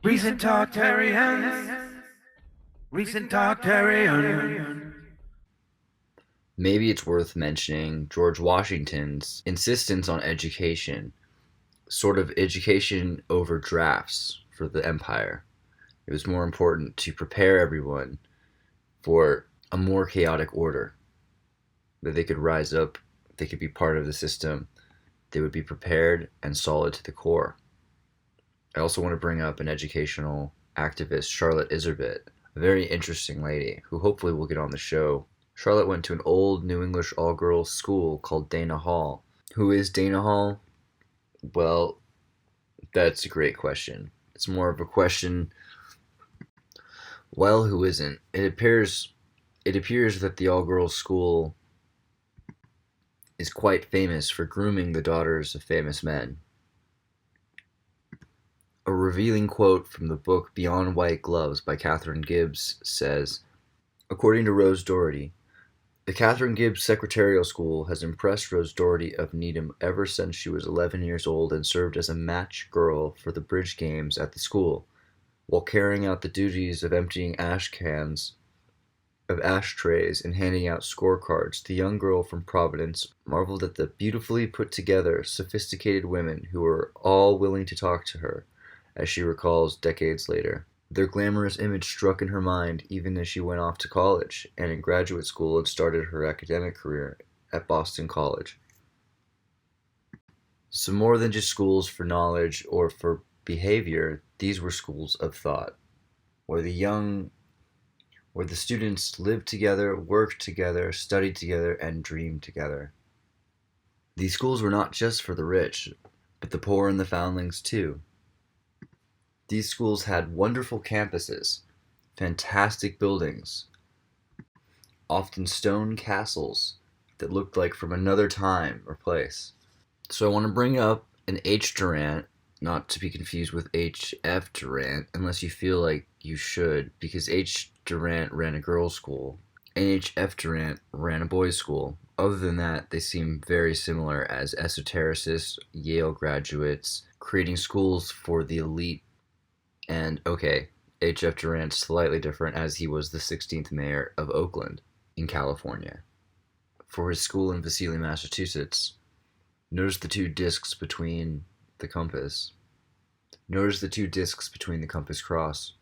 Recent Tartarians. Recent Tartarians. Maybe it's worth mentioning George Washington's insistence on education, sort of education over drafts for the empire. It was more important to prepare everyone for a more chaotic order, that they could rise up, they could be part of the system, they would be prepared and solid to the core. I also want to bring up an educational activist, Charlotte Iserbyt, a very interesting lady who hopefully will get on the show. Charlotte went to an old New English all-girls school called Dana Hall. Who is Dana Hall? Well, that's a great question. It's more of a question, well, who isn't? It appears that the all-girls school is quite famous for grooming the daughters of famous men. A revealing quote from the book Beyond White Gloves by Katharine Gibbs says, according to Rose Doherty, the Katharine Gibbs Secretarial School has impressed Rose Doherty of Needham ever since she was 11 years old and served as a match girl for the bridge games at the school, while carrying out the duties of emptying ashtrays and handing out scorecards. The young girl from Providence marveled at the beautifully put together, sophisticated women who were all willing to talk to her, as she recalls decades later. Their glamorous image struck in her mind even as she went off to college and in graduate school and started her academic career at Boston College. So more than just schools for knowledge or for behavior, these were schools of thought, where the students lived together, worked together, studied together, and dreamed together. These schools were not just for the rich, but the poor and the foundlings too. These schools had wonderful campuses, fantastic buildings, often stone castles that looked like from another time or place. So I want to bring up an H. Durant, not to be confused with H.F. Durant, unless you feel like you should, because H. Durant ran a girls' school, and H.F. Durant ran a boys' school. Other than that, they seem very similar as esotericists, Yale graduates, creating schools for the elite. And okay, H.F. Durant's slightly different as he was the 16th mayor of Oakland in California. For his school in Visalia, Massachusetts, notice the two discs between the compass. Notice the two discs between the compass cross.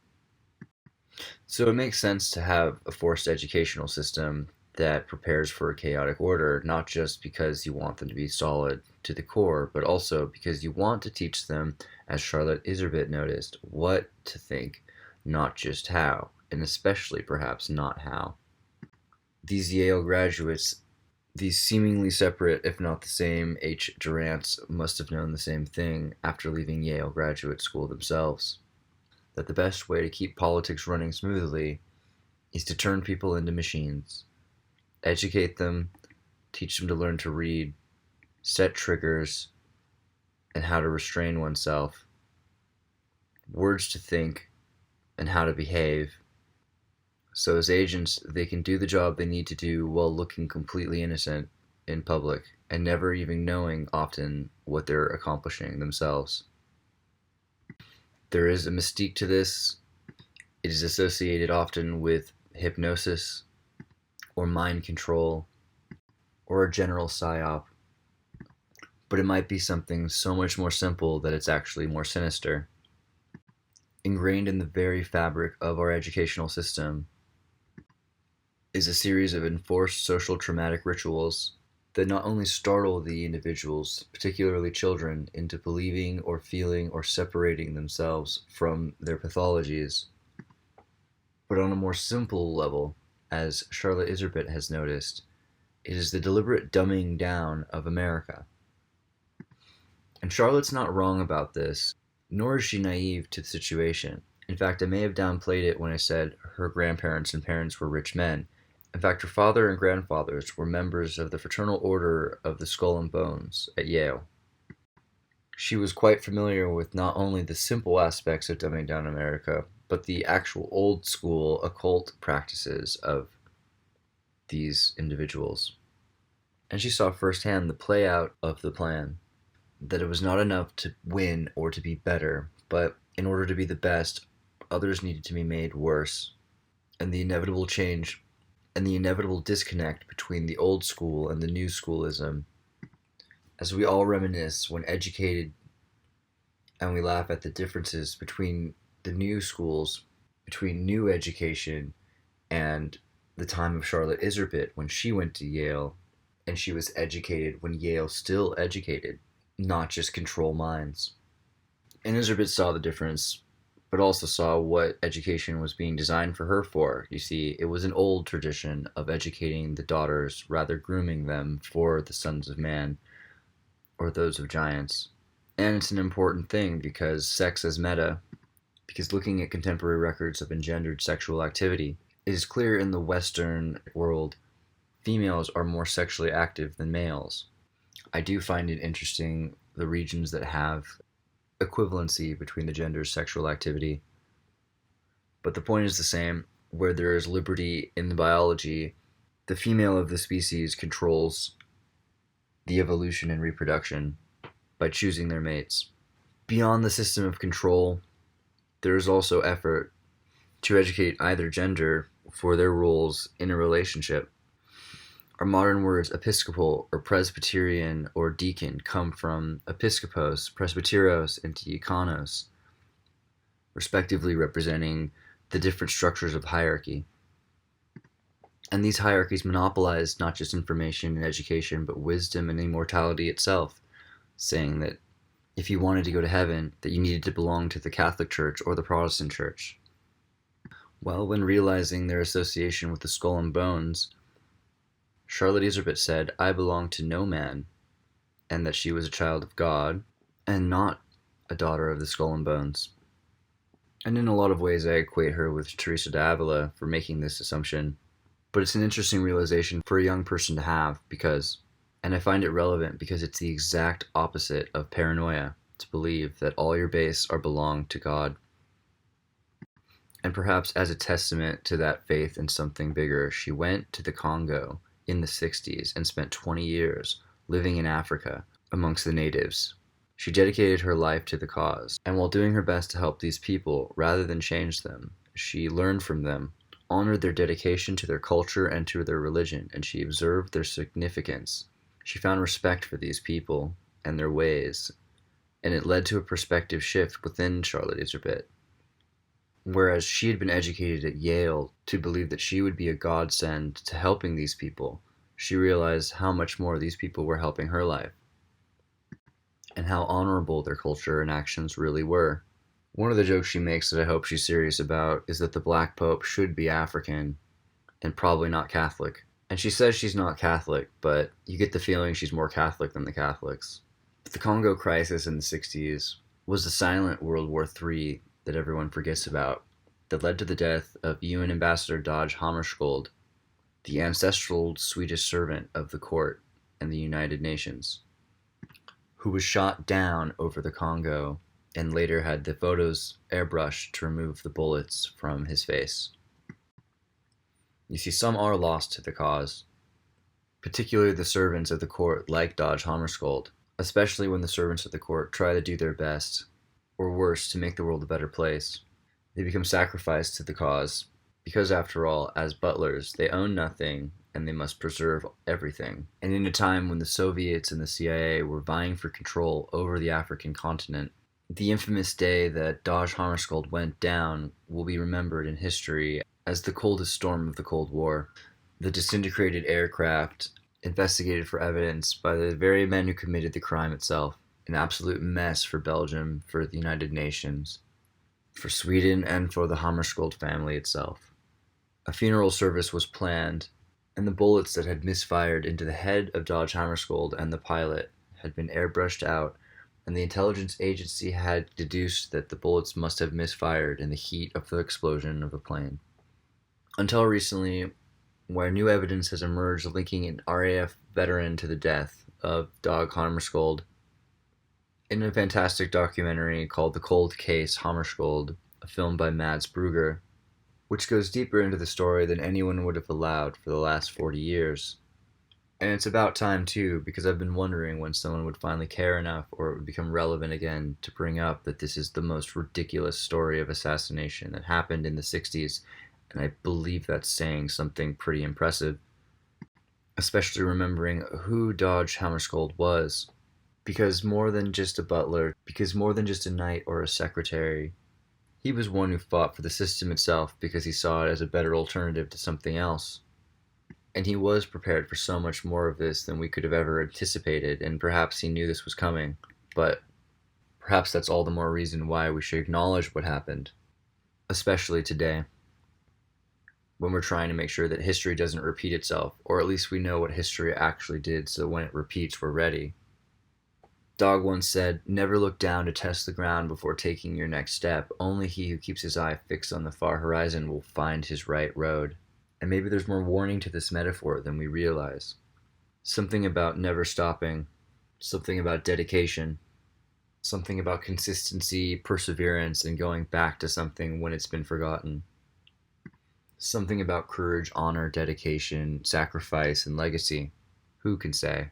So it makes sense to have a forced educational system that prepares for a chaotic order, not just because you want them to be solid to the core, but also because you want to teach them, as Charlotte Iserbyt noticed, what to think, not just how, and especially perhaps not how. These Yale graduates, these seemingly separate, if not the same, H. Durants must have known the same thing after leaving Yale graduate school themselves, that the best way to keep politics running smoothly is to turn people into machines. Educate them, teach them to learn to read, set triggers, and how to restrain oneself, words to think, and how to behave. So as agents, they can do the job they need to do while looking completely innocent in public and never even knowing often what they're accomplishing themselves. There is a mystique to this. It is associated often with hypnosis, or mind control, or a general psyop. But it might be something so much more simple that it's actually more sinister. Ingrained in the very fabric of our educational system is a series of enforced social traumatic rituals that not only startle the individuals, particularly children, into believing or feeling or separating themselves from their pathologies, but on a more simple level, as Charlotte Iserbyt has noticed, it is the deliberate dumbing down of America. And Charlotte's not wrong about this, nor is she naive to the situation. In fact, I may have downplayed it when I said her grandparents and parents were rich men. In fact, her father and grandfathers were members of the Fraternal Order of the Skull and Bones at Yale. She was quite familiar with not only the simple aspects of dumbing down America, but the actual old school occult practices of these individuals. And she saw firsthand the play out of the plan, that it was not enough to win or to be better, but In order to be the best, others needed to be made worse, and the inevitable change and the inevitable disconnect between the old school and the new schoolism, as we all reminisce when educated, and we laugh at the differences between the new schools, between new education and the time of Charlotte Iserbyt when she went to Yale and she was educated when Yale still educated, not just control minds. And Iserbyt saw the difference, but also saw what education was being designed for her for. You see, it was an old tradition of educating the daughters, rather grooming them for the sons of man or those of giants. And it's an important thing because sex is meta, because looking at contemporary records of engendered sexual activity, it is clear in the Western world females are more sexually active than males. I do find it interesting the regions that have equivalency between the genders' sexual activity. But the point is the same. Where there is liberty in the biology, the female of the species controls the evolution and reproduction by choosing their mates. Beyond the system of control, there is also effort to educate either gender for their roles in a relationship. Our modern words episcopal or presbyterian or deacon come from episkopos, presbyteros, and diakonos, respectively representing the different structures of hierarchy. And these hierarchies monopolized not just information and education, but wisdom and immortality itself, saying that if you wanted to go to heaven, that you needed to belong to the Catholic Church or the Protestant Church. Well, when realizing their association with the skull and bones, Charlotte Iserbyt said, "I belong to no man," and that she was a child of God and not a daughter of the skull and bones. And in a lot of ways, I equate her with Teresa d'Avila for making this assumption. But it's an interesting realization for a young person to have and I find it relevant because it's the exact opposite of paranoia, to believe that all your base are belong to God. And perhaps as a testament to that faith in something bigger, she went to the Congo in the 60s and spent 20 years living in Africa amongst the natives. She dedicated her life to the cause, and while doing her best to help these people rather than change them, she learned from them, honored their dedication to their culture and to their religion, and she observed their significance. She found respect for these people and their ways, and it led to a perspective shift within Charlotte Iserbyt. Whereas she had been educated at Yale to believe that she would be a godsend to helping these people, she realized how much more these people were helping her life, and how honorable their culture and actions really were. One of the jokes she makes that I hope she's serious about is that the Black Pope should be African and probably not Catholic. And she says she's not Catholic, but you get the feeling she's more Catholic than the Catholics. But the Congo crisis in the 60s was the silent World War III that everyone forgets about, that led to the death of UN Ambassador Dag Hammarskjöld, the ancestral Swedish servant of the court and the United Nations, who was shot down over the Congo and later had the photos airbrushed to remove the bullets from his face. You see, some are lost to the cause, particularly the servants of the court like Dag Hammarskjöld, especially when the servants of the court try to do their best, or worse, to make the world a better place. They become sacrificed to the cause, because after all, as butlers, they own nothing and they must preserve everything. And in a time when the Soviets and the CIA were vying for control over the African continent, the infamous day that Dag Hammarskjöld went down will be remembered in history as the coldest storm of the Cold War. The disintegrated aircraft, investigated for evidence by the very men who committed the crime itself, an absolute mess for Belgium, for the United Nations, for Sweden, and for the Hammarskjöld family itself. A funeral service was planned, and the bullets that had misfired into the head of Dag Hammarskjöld and the pilot had been airbrushed out, and the intelligence agency had deduced that the bullets must have misfired in the heat of the explosion of the plane. Until recently, where new evidence has emerged linking an RAF veteran to the death of Dag Hammarskjöld in a fantastic documentary called The Cold Case Hammarskjöld, a film by Mads Brugger, which goes deeper into the story than anyone would have allowed for the last 40 years. And it's about time too, because I've been wondering when someone would finally care enough or it would become relevant again to bring up that this is the most ridiculous story of assassination that happened in the 60s, and I believe that's saying something pretty impressive, especially remembering who Dodge Hammarskjöld was. Because more than just a butler, because more than just a knight or a secretary, he was one who fought for the system itself because he saw it as a better alternative to something else. And he was prepared for so much more of this than we could have ever anticipated, and perhaps he knew this was coming, but perhaps that's all the more reason why we should acknowledge what happened, especially today, when we're trying to make sure that history doesn't repeat itself, or at least we know what history actually did so when it repeats we're ready. Dog once said, "Never look down to test the ground before taking your next step. Only he who keeps his eye fixed on the far horizon will find his right road." And maybe there's more warning to this metaphor than we realize. Something about never stopping, something about dedication, something about consistency, perseverance, and going back to something when it's been forgotten. Something about courage, honor, dedication, sacrifice, and legacy. Who can say?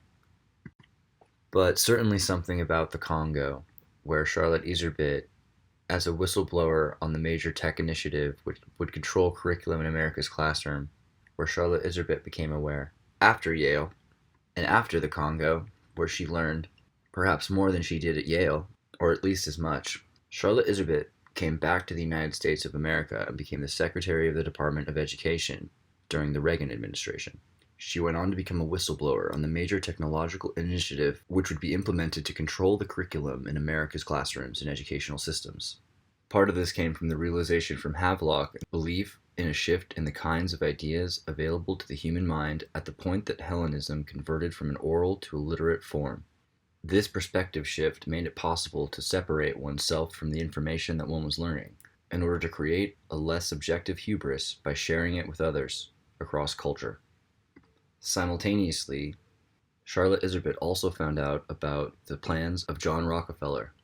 But certainly something about the Congo, where Charlotte Iserbyt, as a whistleblower on the major tech initiative which would control curriculum in America's classroom, where Charlotte Iserbyt became aware, after Yale, and after the Congo, where she learned, perhaps more than she did at Yale, or at least as much, Charlotte Iserbyt came back to the United States of America and became the Secretary of the Department of Education during the Reagan administration. She went on to become a whistleblower on the major technological initiative which would be implemented to control the curriculum in America's classrooms and educational systems. Part of this came from the realization from Havelock and belief in a shift in the kinds of ideas available to the human mind at the point that Hellenism converted from an oral to a literate form. This perspective shift made it possible to separate oneself from the information that one was learning, in order to create a less subjective hubris by sharing it with others across culture. Simultaneously, Charlotte Iserbyt also found out about the plans of John Rockefeller.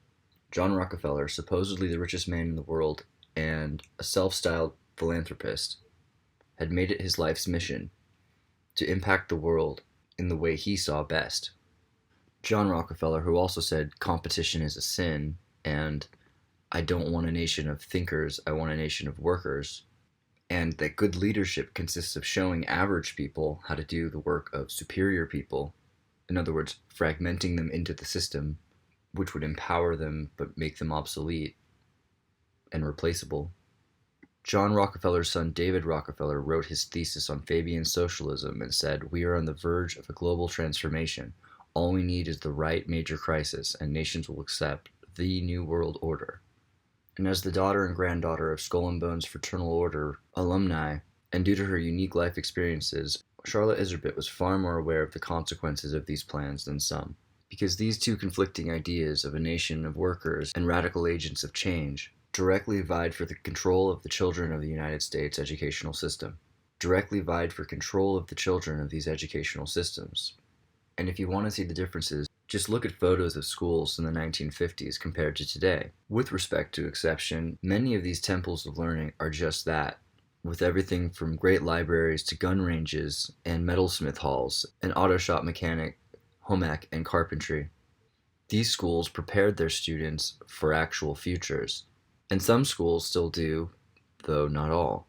John Rockefeller, supposedly the richest man in the world and a self-styled philanthropist, had made it his life's mission to impact the world in the way he saw best. John Rockefeller, who also said competition is a sin and I don't want a nation of thinkers, I want a nation of workers, and that good leadership consists of showing average people how to do the work of superior people. In other words, fragmenting them into the system, which would empower them but make them obsolete and replaceable. John Rockefeller's son David Rockefeller wrote his thesis on Fabian socialism and said, "We are on the verge of a global transformation. All we need is the right major crisis, and nations will accept the New World Order." And as the daughter and granddaughter of Skull and Bones Fraternal Order alumni, and due to her unique life experiences, Charlotte Iserbyt was far more aware of the consequences of these plans than some. Because these two conflicting ideas of a nation of workers and radical agents of change directly vied for the control of the children of the United States educational system. Directly vied for control of the children of these educational systems. And if you want to see the differences, just look at photos of schools in the 1950s compared to today. With respect to exception, many of these temples of learning are just that, with everything from great libraries to gun ranges and metalsmith halls and auto shop mechanic, home ec, and carpentry. These schools prepared their students for actual futures, and some schools still do, though not all.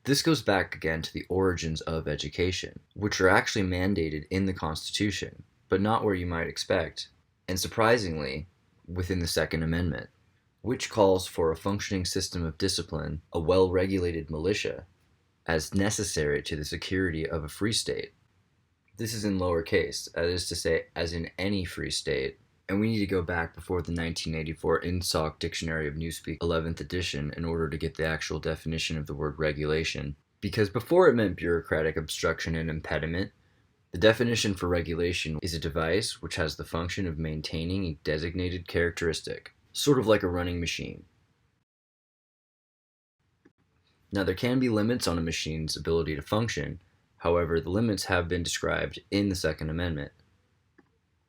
This goes back again to the origins of education, which are actually mandated in the Constitution, but not where you might expect, and surprisingly, within the Second Amendment, which calls for a functioning system of discipline, a well-regulated militia, as necessary to the security of a free state. This is in lowercase, that is to say, as in any free state, and we need to go back before the 1984 INSOC Dictionary of Newspeak 11th edition in order to get the actual definition of the word regulation, because before it meant bureaucratic obstruction and impediment, the definition for regulation is a device which has the function of maintaining a designated characteristic, sort of like a running machine. Now, there can be limits on a machine's ability to function. However, the limits have been described in the Second Amendment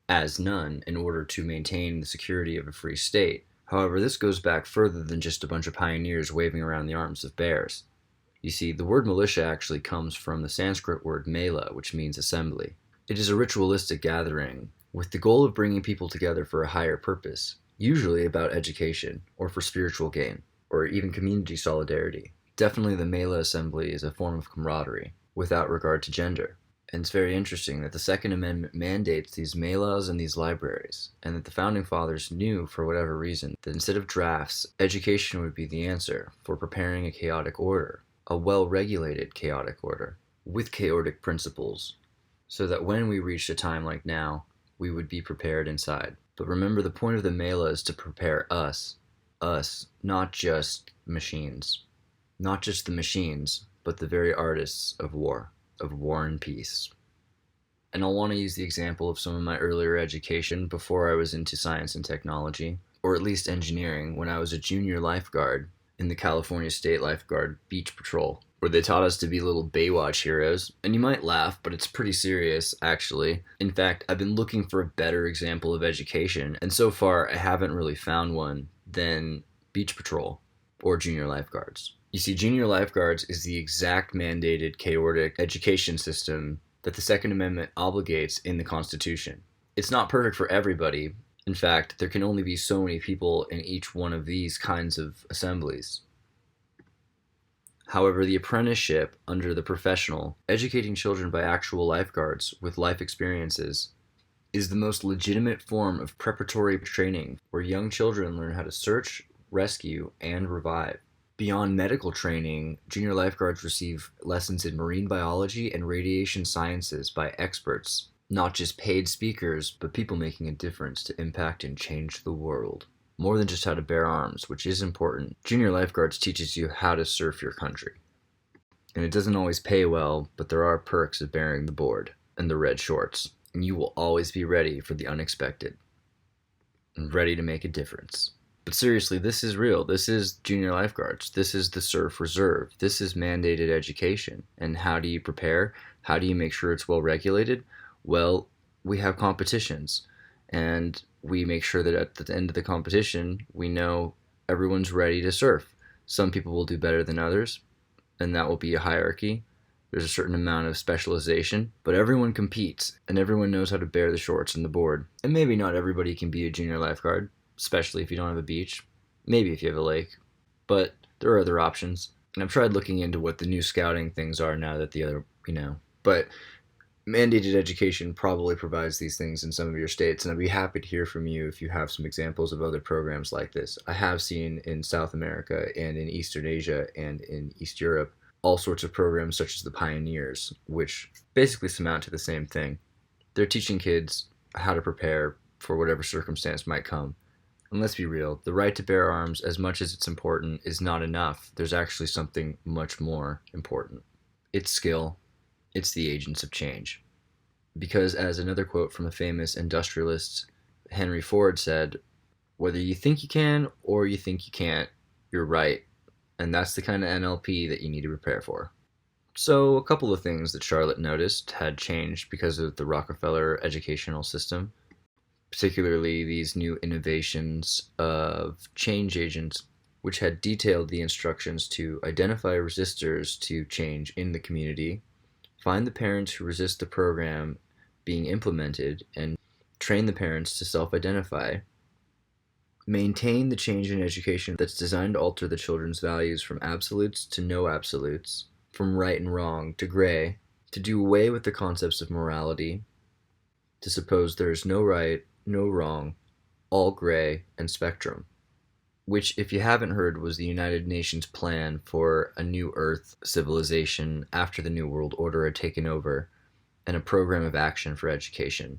as none in order to maintain the security of a free state. However, this goes back further than just a bunch of pioneers waving around the arms of bears. You see, the word militia actually comes from the Sanskrit word mela, which means assembly. It is a ritualistic gathering with the goal of bringing people together for a higher purpose, usually about education, or for spiritual gain, or even community solidarity. Definitely the Mela assembly is a form of camaraderie, without regard to gender. And it's very interesting that the Second Amendment mandates these melas and these libraries, and that the Founding Fathers knew, for whatever reason, that instead of drafts, education would be the answer for preparing a chaotic order, a well-regulated chaotic order, with chaotic principles, so that when we reached a time like now, we would be prepared inside. But remember, the point of the Mela is to prepare us, not just machines. Not just the machines, but the very artists of war and peace. And I'll want to use the example of some of my earlier education before I was into science and technology, or at least engineering, when I was a junior lifeguard in the California State Lifeguard Beach Patrol, where they taught us to be little Baywatch heroes. And you might laugh, but it's pretty serious, actually. In fact, I've been looking for a better example of education, and so far I haven't really found one than Beach Patrol or junior lifeguards. You see, junior lifeguards is the exact mandated chaotic education system that the Second Amendment obligates in the Constitution. It's not perfect for everybody. In fact, there can only be so many people in each one of these kinds of assemblies. However, the apprenticeship under the professional, educating children by actual lifeguards with life experiences, is the most legitimate form of preparatory training where young children learn how to search, rescue, and revive. Beyond medical training, junior lifeguards receive lessons in marine biology and radiation sciences by experts, not just paid speakers, but people making a difference to impact and change the world. More than just how to bear arms, which is important, junior lifeguards teaches you how to serve your country. And it doesn't always pay well, but there are perks of bearing the board and the red shorts, and you will always be ready for the unexpected and ready to make a difference. But seriously, this is real. This is junior lifeguards. This is the surf reserve. This is mandated education. And how do you prepare? How do you make sure it's well regulated? Well, we have competitions, and we make sure that at the end of the competition, we know everyone's ready to surf. Some people will do better than others, and that will be a hierarchy. There's a certain amount of specialization, but everyone competes, and everyone knows how to bear the shorts and the board. And maybe not everybody can be a junior lifeguard, especially if you don't have a beach. Maybe if you have a lake, but there are other options. And I've tried looking into what the new scouting things are now that the other, but mandated education probably provides these things in some of your states, and I'd be happy to hear from you if you have some examples of other programs like this. I have seen in South America and in Eastern Asia and in East Europe all sorts of programs such as the Pioneers, which basically amount to the same thing. They're teaching kids how to prepare for whatever circumstance might come. And let's be real, the right to bear arms, as much as it's important, is not enough. There's actually something much more important. It's skill. It's the agents of change. Because as another quote from a famous industrialist, Henry Ford, said, whether you think you can or you think you can't, you're right. And that's the kind of NLP that you need to prepare for. So a couple of things that Charlotte noticed had changed because of the Rockefeller educational system, particularly these new innovations of change agents, which had detailed the instructions to identify resistors to change in the community, find the parents who resist the program being implemented, and train the parents to self-identify. Maintain the change in education that's designed to alter the children's values from absolutes to no absolutes, from right and wrong to gray, to do away with the concepts of morality, to suppose there is no right, no wrong, all gray, and spectrum. Which, if you haven't heard, was the United Nations plan for a new Earth civilization after the New World Order had taken over, and a program of action for education.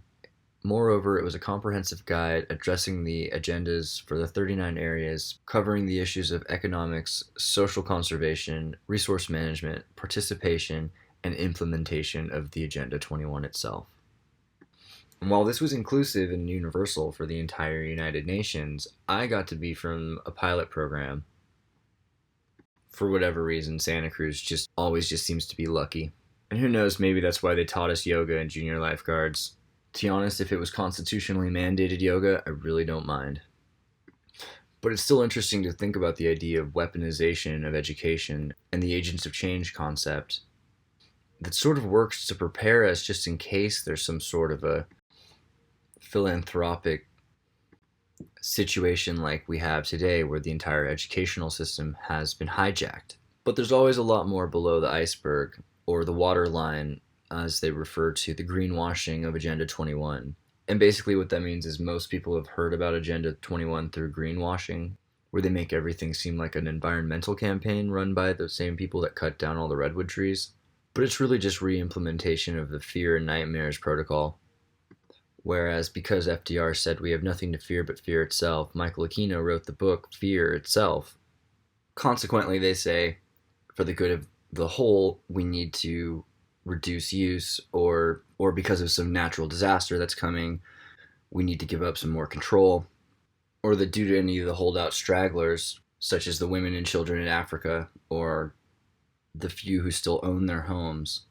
Moreover, it was a comprehensive guide addressing the agendas for the 39 areas, covering the issues of economics, social conservation, resource management, participation, and implementation of the Agenda 21 itself. And while this was inclusive and universal for the entire United Nations, I got to be from a pilot program. For whatever reason, Santa Cruz always seems to be lucky. And who knows, maybe that's why they taught us yoga in junior lifeguards. To be honest, if it was constitutionally mandated yoga, I really don't mind. But it's still interesting to think about the idea of weaponization of education and the agents of change concept. that sort of works to prepare us just in case there's some sort of a philanthropic situation like we have today where the entire educational system has been hijacked. But there's always a lot more below the iceberg, or the waterline, as they refer to the greenwashing of Agenda 21. And basically what that means is most people have heard about Agenda 21 through greenwashing, where they make everything seem like an environmental campaign run by the same people that cut down all the redwood trees. But it's really just re-implementation of the fear and nightmares protocol. Whereas because FDR said we have nothing to fear but fear itself, Michael Aquino wrote the book Fear Itself. Consequently, they say, for the good of the whole, we need to reduce use, or because of some natural disaster that's coming, we need to give up some more control, or that due to any of the holdout stragglers, such as the women and children in Africa, or the few who still own their homes,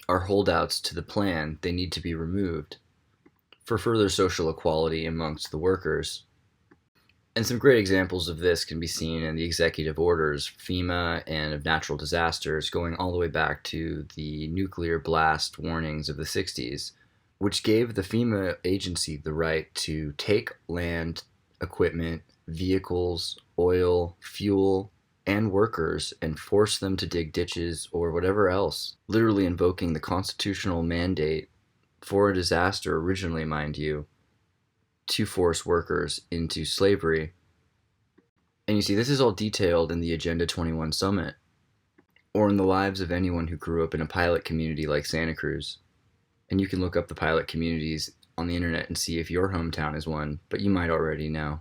are holdouts to the plan, they need to be removed for further social equality amongst the workers. And some great examples of this can be seen in the executive orders, FEMA, and of natural disasters, going all the way back to the nuclear blast warnings of the 60s, which gave the FEMA agency the right to take land, equipment, vehicles, oil, fuel, and workers and force them to dig ditches or whatever else, literally invoking the constitutional mandate for a disaster, originally, mind you, to force workers into slavery. And you see, this is all detailed in the Agenda 21 Summit, or in the lives of anyone who grew up in a pilot community like Santa Cruz. And you can look up the pilot communities on the internet and see if your hometown is one, but you might already know.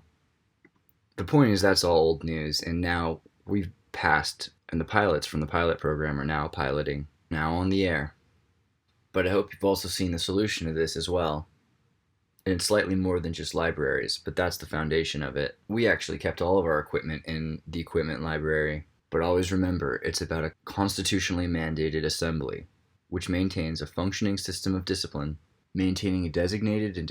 The point is, that's all old news, and now we've passed, and the pilots from the pilot program are now piloting, now on the air. But I hope you've also seen the solution to this as well. And it's slightly more than just libraries, but that's the foundation of it. We actually kept all of our equipment in the equipment library, but always remember, it's about a constitutionally mandated assembly, which maintains a functioning system of discipline, maintaining a designated and